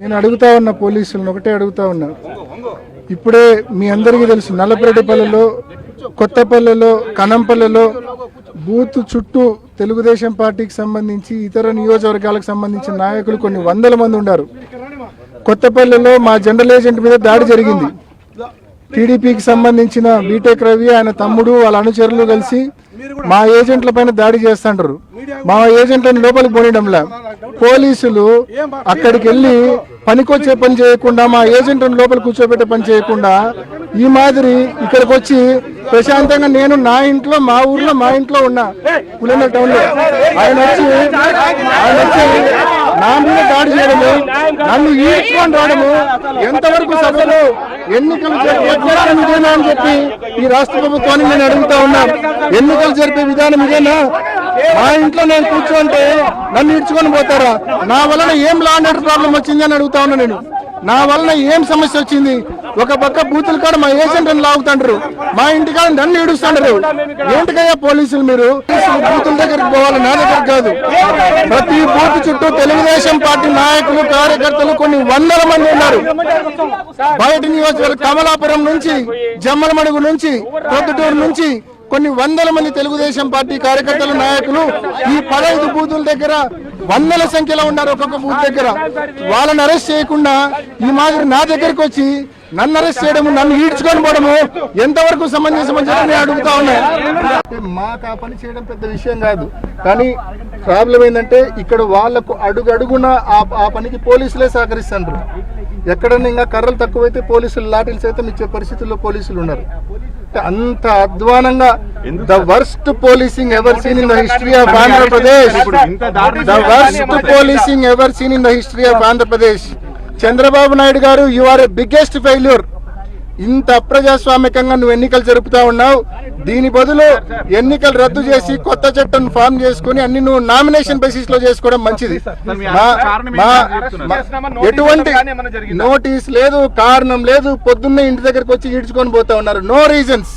నేను అడుగుతా ఉన్న పోలీసులను ఒకటే అడుగుతా ఉన్నా. ఇప్పుడే మీ అందరికీ తెలుసు, నల్లపరెడ్డిపల్లెలో, కొత్తపల్లెలో, కనంపల్లెలో బూత్ చుట్టూ తెలుగుదేశం పార్టీకి సంబంధించి ఇతర నియోజకవర్గాలకు సంబంధించిన నాయకులు కొన్ని వందల మంది ఉన్నారు. కొత్తపల్లెలో మా జనరల్ ఏజెంట్ మీద దాడి జరిగింది. టీడీపీకి సంబంధించిన బీటెక్ రవి, ఆయన తమ్ముడు, వాళ్ళ అనుచరులు కలిసి మా ఏజెంట్ల పైన దాడి చేస్తుంటారు. మా ఏజెంట్లను లోపలికి పోనీయడంలా పోలీసులు అక్కడికి వెళ్ళి పనికొచ్చే పని చేయకుండా, మా ఏజెంట్లను లోపల కూర్చోబెట్టే పని చేయకుండా ఈ మాదిరి ఇక్కడికి వచ్చి ప్రశాంతంగా నేను నా ఇంట్లో, మా ఊర్లో, మా ఇంట్లో ఉన్నా పులివెందుల టౌన్ లో, ఆయన వచ్చి నా మీద దాడి చేయడము, నన్ను ఈడ్చుకొని రావడము ఎంతవరకు సభలో ఎన్నికలు ఇదేనా అని చెప్పి ఈ రాష్ట్ర ప్రభుత్వాన్ని నేను అడుగుతా ఉన్నా. ఎన్నికలు జరిపే విధానం ఇదేనా? మా ఇంట్లో నేను కూర్చోంటే నన్ను ఇడ్చుకొని పోతారా? నా వలన ఏం లా అండ్ ఆర్డర్ ప్రాబ్లం వచ్చింది అని అడుగుతా ఉన్నా నేను. నా వలన ఏం సమస్య వచ్చింది? ఒక పక్క బూతుల కాడ మా ఏజెంట్ అని లాగుతాండ్రు, మా ఇంటి కాడ నన్ను ఈడుస్తాండ్రు. ఏంటికయ్యా పోలీసులు మీరు? బూతుల దగ్గరికి పోవాలి, నా దగ్గర కాదు. ప్రతి బూత్ చుట్టూ తెలుగుదేశం పార్టీ నాయకులు, కార్యకర్తలు కొన్ని వందల మంది ఉన్నారు. బయట నియోజకవర్గం కమలాపురం నుంచి, జమ్మలమడుగు నుంచి, పొద్దుటూరు నుంచి కొన్ని వందల మంది తెలుగుదేశం పార్టీ కార్యకర్తలు, నాయకులు ఈ 15 బూతుల దగ్గర వందల సంఖ్యలో ఉన్నారు. ఒక్కొక్క బూత్ దగ్గర వాళ్ళని అరెస్ట్ చేయకుండా ఈ మాదిరి నా దగ్గరికి వచ్చి నన్ను అరెస్ట్ చేయడము, నన్ను ఈడ్చుకొని పోవడము ఎంతవరకు సమంజసమని నేను అడుగుతా ఉన్నా. మాకు ఆ పని చేయడం పెద్ద విషయం కాదు, కానీ ప్రాబ్లం ఏంటంటే ఇక్కడ వాళ్లకు అడుగడుగున ఆ పనికి పోలీసులే సహకరిస్తారు. ఎక్కడన్నా ఇంకా కర్రలు తక్కువైతే పోలీసులు లాఠీలు సైతం ఇచ్చే పరిస్థితుల్లో పోలీసులు ఉన్నారు. అంత అధ్వానంగా the worst policing ever seen in the history of Andhra Pradesh, the worst policing ever seen in the history of Andhra Pradesh. Chandrababu Naidu garu, you are a biggest failure. ఇంత అప్రజాస్వామికంగా నువ్వు ఎన్నికలు జరుపుతా ఉన్నావు. దీని బదులు ఎన్నికలు రద్దు చేసి కొత్త చట్టం ఫామ్ చేసుకుని అన్ని నువ్వు నామినేషన్ బేసిస్ లో చేసుకోవడం మంచిది. ఎటువంటి నోటీస్ లేదు, కారణం లేదు, పొద్దున్నే ఇంటి దగ్గరకు వచ్చి ఈడ్చుకొని పోతా ఉన్నారు. నో రీజన్స్,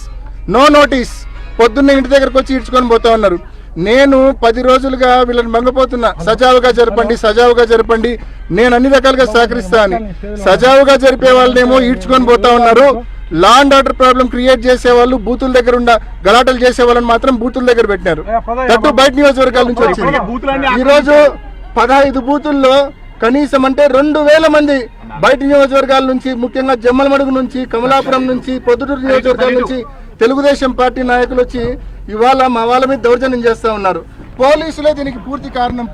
నో నోటీస్, పొద్దున్నే ఇంటి దగ్గరకు వచ్చి ఈడ్చుకొని పోతా ఉన్నారు. నేను 10 రోజులుగా వీళ్ళని మంగపోతున్నా, సజావుగా జరపండి, సజావుగా జరపండి, నేను అన్ని రకాలుగా సహకరిస్తాను. సజావుగా జరిపే వాళ్ళనేమో ఈడ్చుకొని పోతా ఉన్నారు. Law and order problem create చేసే వాళ్ళు, బూతుల దగ్గర ఉన్న గలాటలు చేసే వాళ్ళని మాత్రం బూతుల దగ్గర పెట్టినారు. తట్టు బయట నియోజకవర్గాల నుంచి వచ్చింది. ఈ రోజు 15 బూతుల్లో కనీసం అంటే 2000 మంది బయట నియోజకవర్గాల నుంచి, ముఖ్యంగా జమ్మలమడుగు నుంచి, కమలాపురం నుంచి, పొద్దుటూరు నియోజకవర్గాల నుంచి తెలుగుదేశం పార్టీ నాయకులు వచ్చి ఇవాళ మా వాళ్ళ మీద దౌర్జన్యం చేస్తా ఉన్నారు. పోలీసులే దీనికి పూర్తి కారణం.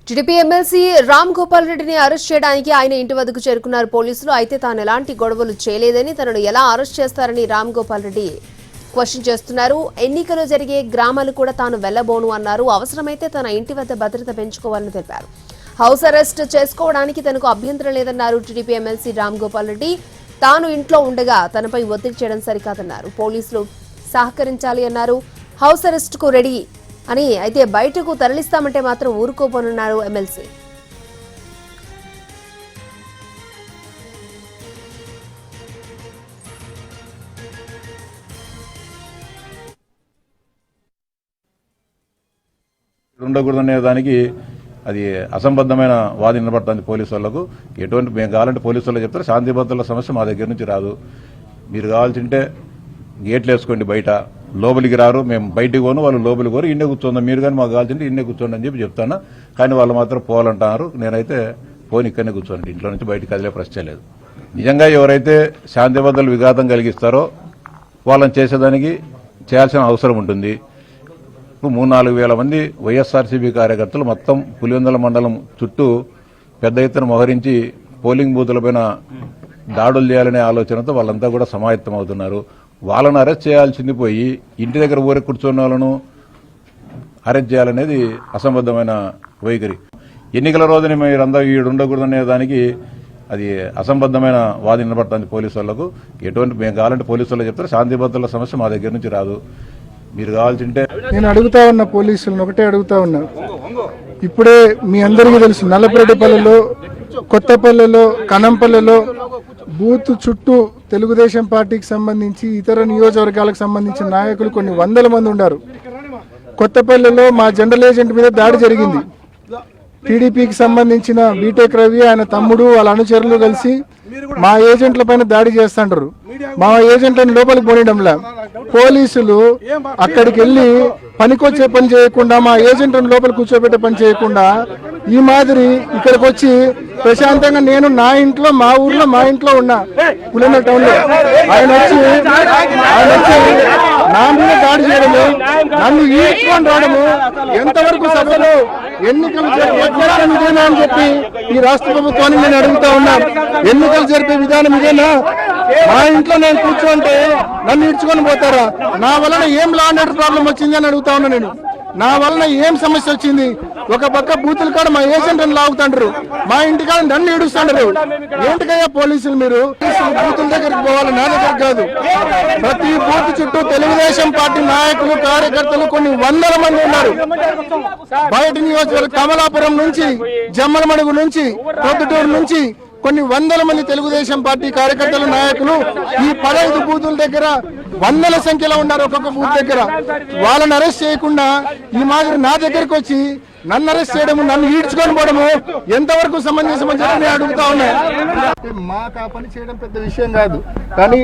టీడీపీ ఎమ్మెల్సీ రామ్ గోపాల్ రెడ్డిని అరెస్ట్ చేయడానికి ఆయన ఇంటి వద్దకు చేరుకున్నారు పోలీసులు. అయితే తాను ఎలాంటి గొడవలు చేయలేదని, తనను ఎలా అరెస్ట్ చేస్తారని రామ్ గోపాల్ రెడ్డి క్వశ్చన్ చేస్తున్నారు. ఎన్నికలు జరిగే గ్రామాలు కూడా తాను వెళ్లబోను అన్నారు. అవసరమైతే తన ఇంటి వద్ద భద్రత పెంచుకోవాలని తెలిపారు. హౌస్ అరెస్ట్ చేసుకోవడానికి తనకు అభ్యంతరం లేదన్నారు టీడీపీ ఎమ్మెల్సీ రామ్ గోపాల్ రెడ్డి. తాను ఇంట్లో ఉండగా తనపై ఒత్తిడి చేయడం సరికాదన్నారు. పోలీసులు సహకరించాలి అన్నారు. హౌస్ అరెస్ట్ కు రెడీ అని, అయితే బయటకు తరలిస్తామంటే మాత్రం ఊరుకోపోనున్నారు ఎమ్మెల్సీ. ఉండకూడదనే దానికి అది అసంబద్ధమైన వాది నిలబడుతుంది పోలీసు వాళ్లకు. ఎటువంటి మేము కావాలంటే పోలీసు వాళ్ళు చెప్తారు, శాంతి భద్రతల సమస్య మా దగ్గర నుంచి రాదు. మీరు కావాల్సింటే గేట్లు వేసుకోండి, బయట లోపలికి రారు, మేము బయటికి పోను, వాళ్ళు లోపలికి పోరు, ఇన్నే కూర్చోండి, మీరు కానీ మాకు కావాల్సింటే ఇన్నే కూర్చోండి అని చెప్పి చెప్తాను. కానీ వాళ్ళు మాత్రం పోవాలంటున్నారు. నేనైతే పోని ఇక్కడనే కూర్చోండి, ఇంట్లో నుంచి బయటకు కదిలే ప్రశ్నే లేదు. నిజంగా ఎవరైతే శాంతి భద్రతలు విఘాతం కలిగిస్తారో వాళ్ళని చేసేదానికి చేయాల్సిన అవసరం ఉంటుంది. ఇప్పుడు 3-4 వేల మంది వైఎస్ఆర్సీపీ కార్యకర్తలు మొత్తం పులివెందుల మండలం చుట్టూ పెద్ద ఎత్తున మోహరించి పోలింగ్ బూతులపైన దాడులు చేయాలనే ఆలోచనతో వాళ్ళంతా కూడా సమాయత్తం అవుతున్నారు. వాళ్ళను అరెస్ట్ చేయాల్సింది పోయి ఇంటి దగ్గర ఊరికి కూర్చున్న వాళ్ళను అరెస్ట్ చేయాలనేది అసంబద్ధమైన వైఖరి. ఎన్నికల రోజున మీరందరూ ఈడు ఉండకూడదనే దానికి అది అసంబద్ధమైన వాది నిలబడుతుంది పోలీసు వాళ్లకు. ఎటువంటి మేము కావాలంటే పోలీసు వాళ్ళు చెప్తారు, శాంతి భద్రతల సమస్య మా దగ్గర నుంచి రాదు. మీరు కావాల్సింటే నేను అడుగుతా ఉన్న పోలీసులను ఒకటే అడుగుతా ఉన్నా. ఇప్పుడే మీ అందరికీ తెలుసు, నల్లపరెడ్డిపల్లెలో, కొత్తపల్లెలో, కనంపల్లెలో బూత్ చుట్టూ తెలుగుదేశం పార్టీకి సంబంధించి ఇతర నియోజకవర్గాలకు సంబంధించిన నాయకులు కొన్ని వందల మంది ఉన్నారు. కొత్తపల్లెలో మా జనరల్ ఏజెంట్ మీద దాడి జరిగింది. టీడీపీకి సంబంధించిన బీటెక్ రవి ఆయన తమ్ముడు వాళ్ళ అనుచరులు కలిసి మా ఏజెంట్ల పైన దాడి చేస్తుంటారు. మా ఏజెంట్లను లోపలికి పోనీయడంలా పోలీసులు అక్కడికి వెళ్ళి పనికొచ్చే పని చేయకుండా మా ఏజెంట్లను లోపల కూర్చోబెట్టే పని చేయకుండా ఈ మాదిరి ఇక్కడికి వచ్చి ప్రశాంతంగా నేను నా ఇంట్లో మా ఊర్లో మా ఇంట్లో ఉన్నా పులివెందుల టౌన్ లో ఆయన వచ్చి నా మీద దాడి చేయడము నన్ను ఈడ్చుకొని రావడము ఎంతవరకు సభలో ఎన్నికలు ఇదేనా అని చెప్పి ఈ రాష్ట్ర ప్రభుత్వాన్ని నేను అడుగుతా ఉన్నా. ఎన్నికలు జరిపే విధానం ఇదేనా? మా ఇంట్లో నేను కూర్చోంటే నన్ను ఇడ్చుకొని పోతారా? నా వలన ఏం లా అండ్ ఆర్డర్ ప్రాబ్లం వచ్చింది అని అడుగుతా ఉన్నా నేను. నా వలన ఏం సమస్య వచ్చింది? ఒక పక్క బూతుల కాడ మా ఏజెంట్ అని లాగుతాండ్రు, మా ఇంటి కాడ నన్ను ఏడుస్తాండ్రు. ఏంటికయ్యా పోలీసులు మీరు? బూతుల దగ్గరికి పోవాలి, నా దగ్గరికి కాదు. ప్రతి బూత్ చుట్టూ తెలుగుదేశం పార్టీ నాయకులు కార్యకర్తలు కొన్ని వందల మంది ఉన్నారు. బయట నియోజకవర్గం కమలాపురం నుంచి, జమ్మలమడుగు నుంచి, పొద్దుటూరు నుంచి కొన్ని వందల మంది తెలుగుదేశం పార్టీ కార్యకర్తలు నాయకులు ఈ 15 బూతుల దగ్గర వందల సంఖ్యలో ఉన్నారు. ఒక్కొక్క బూత్ దగ్గర వాళ్ళని అరెస్ట్ చేయకుండా ఈ మాదిరి నా దగ్గరకు వచ్చి నన్ను అరెస్ట్ చేయడము, నన్ను ఈడ్చుకొని పోవడము ఎంతవరకు సమంజసమని నేను అడుగుతా ఉన్నా. మాకు ఆ పని చేయడం పెద్ద విషయం కాదు, కానీ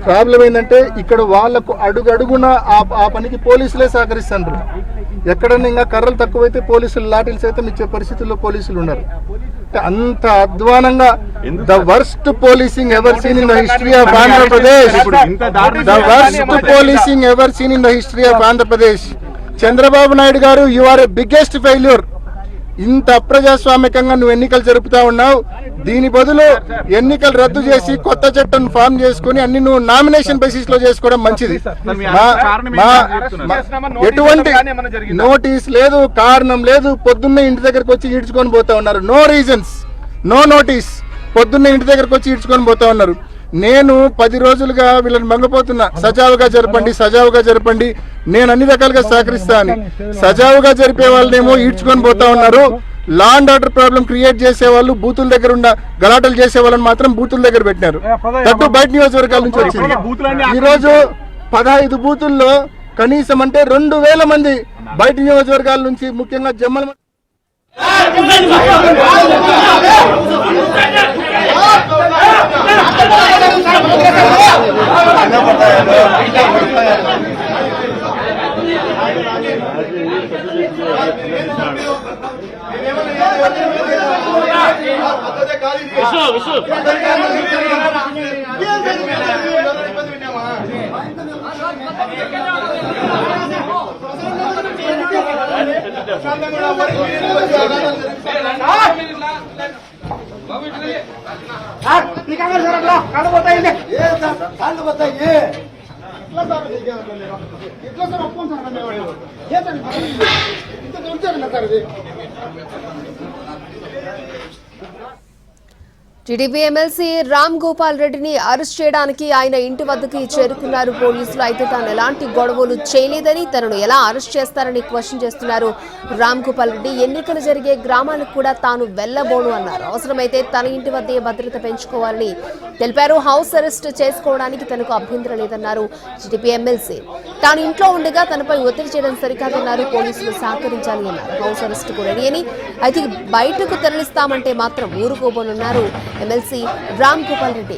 ప్రాబ్లం ఏంటంటే ఇక్కడ వాళ్లకు అడుగడుగున ఆ పనికి పోలీసులే సహకరిస్తారు. ఎక్కడన్నా ఇంకా కర్రలు తక్కువైతే పోలీసులు లాఠీలు సైతం ఇచ్చే పరిస్థితుల్లో పోలీసులు ఉన్నారు. అంత అధ్వానంగా the worst policing ever seen in the history of Andhra Pradesh. The worst policing ever seen in the history of Andhra Pradesh. Chandrababu Naidu garu, you are a biggest failure. ఇంత అప్రజాస్వామికంగా నువ్వు ఎన్నికలు జరుపుతా ఉన్నావు. దీని బదులు ఎన్నికలు రద్దు చేసి కొత్త చట్టం ఫామ్ చేసుకుని అన్ని నువ్వు నామినేషన్ బేసిస్ లో చేసుకోవడం మంచిది. ఎటువంటి నోటీస్ లేదు, కారణం లేదు, పొద్దున్నే ఇంటి దగ్గరకు వచ్చి ఈడ్చుకొని పోతా ఉన్నారు. నో రీజన్స్, నో నోటీస్, పొద్దున్నే ఇంటి దగ్గరకు వచ్చి ఈడ్చుకొని పోతా ఉన్నారు. నేను 10 రోజులుగా వీళ్ళని మంగపోతున్నా, సజావుగా జరపండి, సజావుగా జరపండి, నేను అన్ని రకాలుగా సహకరిస్తా అని. సజావుగా జరిపే వాళ్ళనేమో ఈడ్చుకొని పోతా ఉన్నారు. Law and order problem create చేసే వాళ్ళు, బూతుల దగ్గర ఉన్న గలాటలు చేసే వాళ్ళని మాత్రం బూతుల దగ్గర పెట్టినారు. తట్టు బయట నియోజకవర్గాల నుంచి వచ్చింది. ఈ రోజు 15 బూతుల్లో కనీసం అంటే 2000 మంది బయట నియోజకవర్గాల నుంచి, ముఖ్యంగా జమ్మల టీడీపీ ఎమ్మెల్సీ రామ్ గోపాల్ రెడ్డిని అరెస్ట్ చేయడానికి ఆయన ఇంటి వద్దకు చేరుకున్నారు పోలీసులు. అయితే తాను ఎలాంటి గొడవలు చేయలేదని, తనను ఎలా అరెస్ట్ చేస్తారని క్వశ్చన్ చేస్తున్నారు రామ్ గోపాల్ రెడ్డి. ఎన్నికలు జరిగే గ్రామాలకు కూడా తాను వెళ్లబోను అన్నారు. అవసరమైతే తన ఇంటి వద్దే భద్రత పెంచుకోవాలని తెలిపారు. హౌస్ అరెస్ట్ చేసుకోవడానికి తనకు అభ్యంతరం లేదన్నారు టీడీపీ ఎమ్మెల్సీ. తాను ఇంట్లో ఉండగా తనపై ఒత్తిడి చేయడం సరికాదన్నారు. పోలీసులు సహకరించాలి అన్నారు. హౌస్ అరెస్ట్ కూడా రెడీ అని, అయితే బయటకు తరలిస్తామంటే మాత్రం ఊరుకోబోనున్నారు ఎమ్మెల్సీ రామ్ గోపాల్ రెడ్డి.